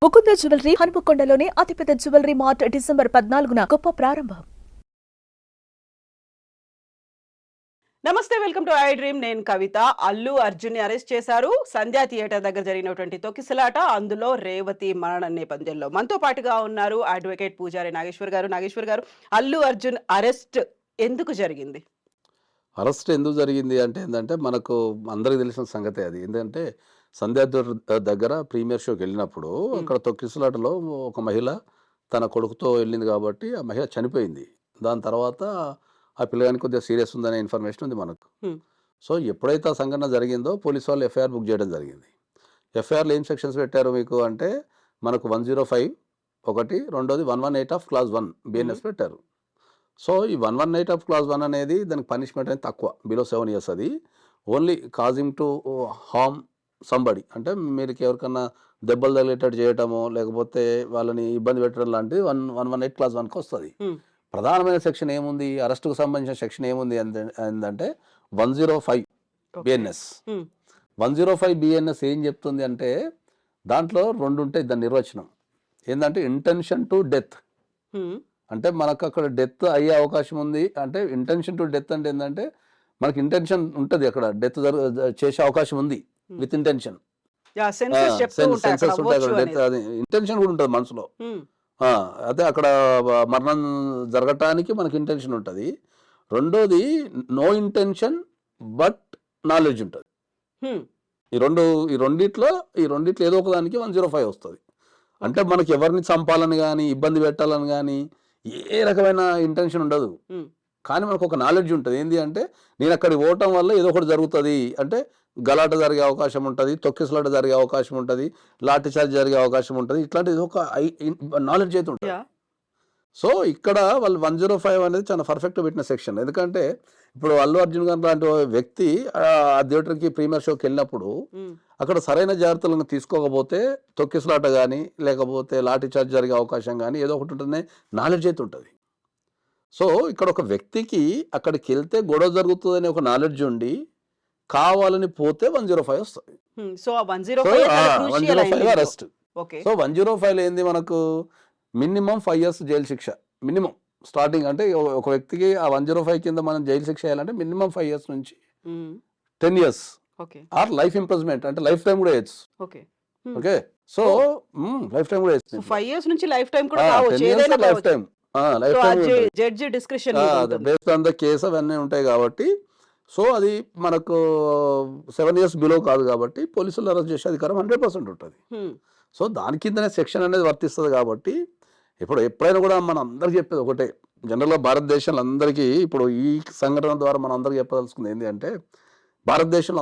Mukunda jewellery హనుమకొండలోని అతిపెద్ద jewellery mart December 14న గొప్ప ప్రారంభం. నమస్తే, వెల్కమ్ టు ఐ డ్రీమ్. నేను కవిత. అల్లు అర్జున్ ని అరెస్ట్ చేశారు. సంధ్యా థియేటర్ దగ్గర జరిగినటువంటి తొక్కిసలాట, అందులో రేవతి మరణ నేపథ్యంలో మనతో పాటుగా ఉన్నారు అడ్వకేట్ పూజారి నాగేశ్వర్ గారు. నాగేశ్వర్ గారు, అల్లు అర్జున్ అరెస్ట్ ఎందుకు జరిగింది? అరెస్ట్ ఎందుకు జరిగింది అంటే ఏంటంటే, మనకు అందరికి తెలిసిన సంగతే అది. ఏంటంటే సంధ్యా దగ్గర ప్రీమియర్ షోకి వెళ్ళినప్పుడు అక్కడ తొక్కిసలాటలో ఒక మహిళ తన కొడుకుతో వెళ్ళింది కాబట్టి ఆ మహిళ చనిపోయింది. దాని తర్వాత ఆ పిల్లగానికి కొద్దిగా సీరియస్ ఉందనే ఇన్ఫర్మేషన్ ఉంది మనకు. సో ఎప్పుడైతే ఆ సంఘటన జరిగిందో పోలీసు వాళ్ళు ఎఫ్ఐఆర్ బుక్ చేయడం జరిగింది. ఎఫ్ఐఆర్లో ఏం సెక్షన్స్ పెట్టారు మీకు అంటే, మనకు 105 ఒకటి, రెండోది 118 ఆఫ్ క్లాస్ 1 బిఎన్ఎస్ పెట్టారు. సో ఈ 118 ఆఫ్ క్లాస్ 1 అనేది దానికి పనిష్మెంట్ అనేది తక్కువ, బిలో 7 years. అది only causing to harm somebody, అంటే మీరు ఎవరికన్నా దెబ్బలు తగిలేటట్టు చేయటము, లేకపోతే వాళ్ళని ఇబ్బంది పెట్టడం లాంటిది 118 క్లాస్ 1కి వస్తుంది. ప్రధానమైన సెక్షన్ ఏముంది, అరెస్టుకు సంబంధించిన సెక్షన్ ఏముంది ఏంటంటే 105 బిఎన్ఎస్. 105 బిఎన్ఎస్ ఏం చెప్తుంది అంటే, దాంట్లో రెండు ఉంటాయి దాని నిర్వచనం. ఏంటంటే ఇంటెన్షన్ టు డెత్, అంటే మనకు అక్కడ డెత్ అయ్యే అవకాశం ఉంది. అంటే ఇంటెన్షన్ టు డెత్ అంటే ఏంటంటే, మనకి ఇంటెన్షన్ ఉంటుంది, అక్కడ డెత్ చేసే అవకాశం ఉంది విత్ ఇంటెన్షన్. ఇంటెన్షన్ కూడా ఉంటుంది మనసులో. అదే అక్కడ మరణం జరగటానికి మనకి ఇంటెన్షన్ ఉంటుంది. రెండోది నో ఇంటెన్షన్ బట్ నాలెడ్జ్ ఉంటుంది. ఈ రెండిట్లో ఏదో ఒకదానికి 105 వస్తుంది. అంటే మనకి ఎవరిని చంపాలని కానీ ఇబ్బంది పెట్టాలని కానీ ఏ రకమైన ఇంటెన్షన్ ఉండదు, కానీ మనకు ఒక నాలెడ్జ్ ఉంటుంది. ఏంటి అంటే, నేను అక్కడికి పోవటం వల్ల ఏదో ఒకటి జరుగుతుంది, అంటే గలాట జరిగే అవకాశం ఉంటుంది, తొక్కిసలాట జరిగే అవకాశం ఉంటుంది, లాఠీ చార్జ్ జరిగే అవకాశం ఉంటుంది, ఇట్లాంటిది ఒక నాలెడ్జ్ అయితే ఉంటుంది. సో ఇక్కడ వాళ్ళు 105 అనేది చాలా పర్ఫెక్ట్ పెట్టిన సెక్షన్. ఎందుకంటే ఇప్పుడు అల్లు అర్జున్ గారు లాంటి వ్యక్తి ఆ థియేటర్కి ప్రీమియర్ షోకి వెళ్ళినప్పుడు అక్కడ సరైన జాగ్రత్తలను తీసుకోకపోతే తొక్కిసలాట కానీ లేకపోతే లాఠీ చార్జ్ జరిగే అవకాశం కానీ ఏదో ఒకటి ఉంటుంది, నాలెడ్జ్ అయితే ఉంటుంది. సో ఇక్కడ ఒక వ్యక్తికి అక్కడికి వెళ్తే గొడవ జరుగుతుందని ఒక నాలెడ్జ్ ఉండి కావాలని పోతే 105 వస్తుంది. So 105 arrest. సో 105 ఏంది, మనకు మినిమం 5 years జైలు శిక్ష మినిమం స్టార్టింగ్. అంటే ఒక వ్యక్తికి ఆ 105 కింద మనం జైలు శిక్ష వేయాలంటే మినిమం 5 years నుంచి 10 years ఆర్ లైఫ్ ఇంప్రిజన్మెంట్, అంటే లైఫ్ టైం కూడా వేయచ్చు. ఓకే, సో లైఫ్ టైం కూడా వేయచ్చు. 5 years నుంచి లైఫ్ టైం కూడా కావచ్చు, life time judge description based on the case అవన్నీ ఉంటాయి కాబట్టి. సో అది మనకు 7 years బిలో కాదు కాబట్టి పోలీసులు అరెస్ట్ చేసే అధికారం 100% ఉంటుంది. సో దాని కిందనే సెక్షన్ అనేది వర్తిస్తుంది. కాబట్టి ఎప్పుడైనా కూడా మనం అందరికి చెప్పేది ఒకటే, జనరల్గా భారతదేశంలో అందరికీ ఇప్పుడు ఈ సంఘటన ద్వారా మనం అందరికీ చెప్పదలుచుకుంది ఏంటి అంటే, భారతదేశంలో